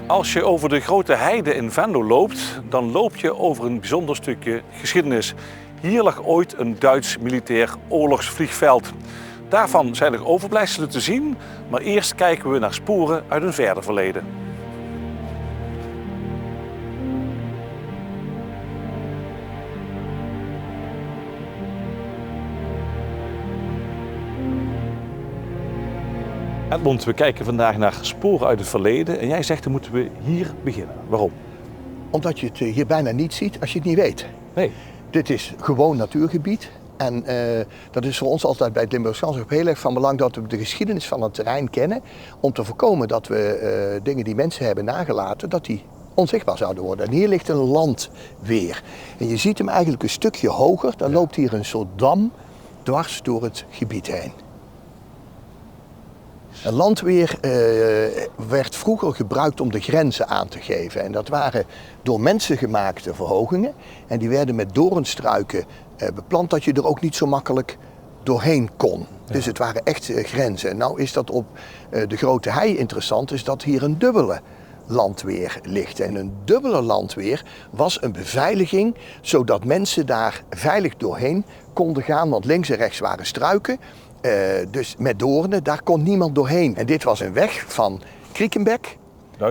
Als je over de Grote Heide in Venlo loopt, dan loop je over een bijzonder stukje geschiedenis. Hier lag ooit een Duits militair oorlogsvliegveld. Daarvan zijn er overblijfselen te zien, maar eerst kijken we naar sporen uit een verder verleden. Edmond, we kijken vandaag naar sporen uit het verleden en jij zegt dan moeten we hier beginnen. Waarom? Omdat je het hier bijna niet ziet als je het niet weet. Nee. Dit is gewoon natuurgebied en dat is voor ons altijd bij het Limburgs Landschap heel erg van belang dat we de geschiedenis van het terrein kennen om te voorkomen dat we dingen die mensen hebben nagelaten, dat die onzichtbaar zouden worden. En hier ligt een landweer. En je ziet hem eigenlijk een stukje hoger, dan loopt hier een soort dam dwars door het gebied heen. Een landweer werd vroeger gebruikt om de grenzen aan te geven. En dat waren door mensen gemaakte verhogingen. En die werden met doornstruiken beplant dat je er ook niet zo makkelijk doorheen kon. Ja. Dus het waren echt grenzen. En nou is dat op de Grote Hei interessant, is dat hier een dubbele landweer ligt. En een dubbele landweer was een beveiliging, zodat mensen daar veilig doorheen konden gaan. Want links en rechts waren struiken. Dus met doornen, daar kon niemand doorheen. En dit was een weg van Kriekenbeck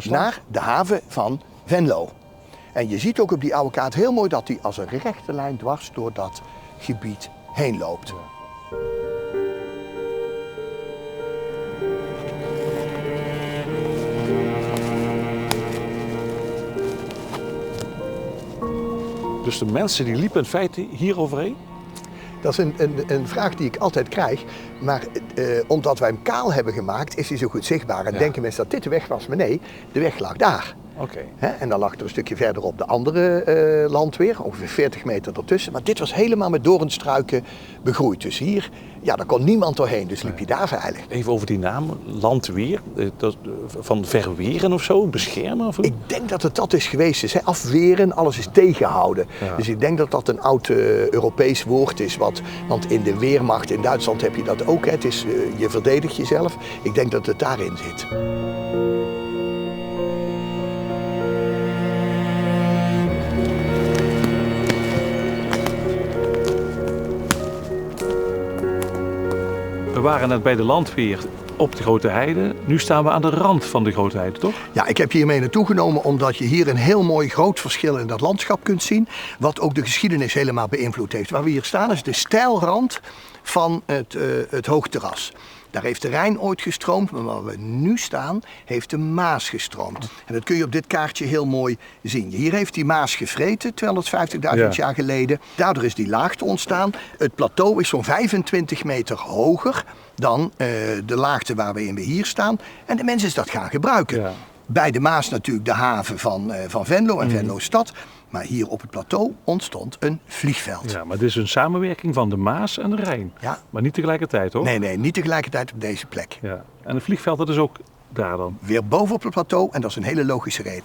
naar de haven van Venlo. En je ziet ook op die oude kaart heel mooi dat die als een rechte lijn dwars door dat gebied heen loopt. Dus de mensen die liepen in feite hier overheen? Dat is een vraag die ik altijd krijg, maar omdat wij hem kaal hebben gemaakt is hij zo goed zichtbaar. En denken mensen dat dit de weg was, maar nee, de weg lag daar. Okay. En dan lag er een stukje verderop de andere landweer, ongeveer 40 meter ertussen. Maar dit was helemaal met doornstruiken begroeid. Dus hier, ja, daar kon niemand doorheen, dus liep je daar veilig. Even over die naam, landweer, van verweren of zo, beschermen? Of? Ik denk dat het dat is geweest. Is, afweren, alles is tegenhouden. Ja. Dus ik denk dat dat een oud Europees woord is. Want in de Weermacht in Duitsland heb je dat ook. Hè. Het is, je verdedigt jezelf. Ik denk dat het daarin zit. We waren net bij de landweer op de Grote Heide. Nu staan we aan de rand van de Grote Heide, toch? Ja, ik heb je hiermee naartoe genomen omdat je hier een heel mooi groot verschil in dat landschap kunt zien. Wat ook de geschiedenis helemaal beïnvloed heeft. Waar we hier staan is de steilrand van het hoogterras. Daar heeft de Rijn ooit gestroomd, maar waar we nu staan heeft de Maas gestroomd. En dat kun je op dit kaartje heel mooi zien. Hier heeft die Maas gevreten, 250.000 jaar geleden. Daardoor is die laagte ontstaan. Het plateau is zo'n 25 meter hoger dan de laagte waarin we hier staan. En de mens is dat gaan gebruiken. Ja. Bij de Maas natuurlijk de haven van Venlo en Venlo stad. Maar hier op het plateau ontstond een vliegveld. Ja, maar dit is een samenwerking van de Maas en de Rijn. Ja. Maar niet tegelijkertijd, hoor? Nee, niet tegelijkertijd op deze plek. Ja. En het vliegveld, dat is ook daar dan? Weer boven op het plateau en dat is een hele logische reden.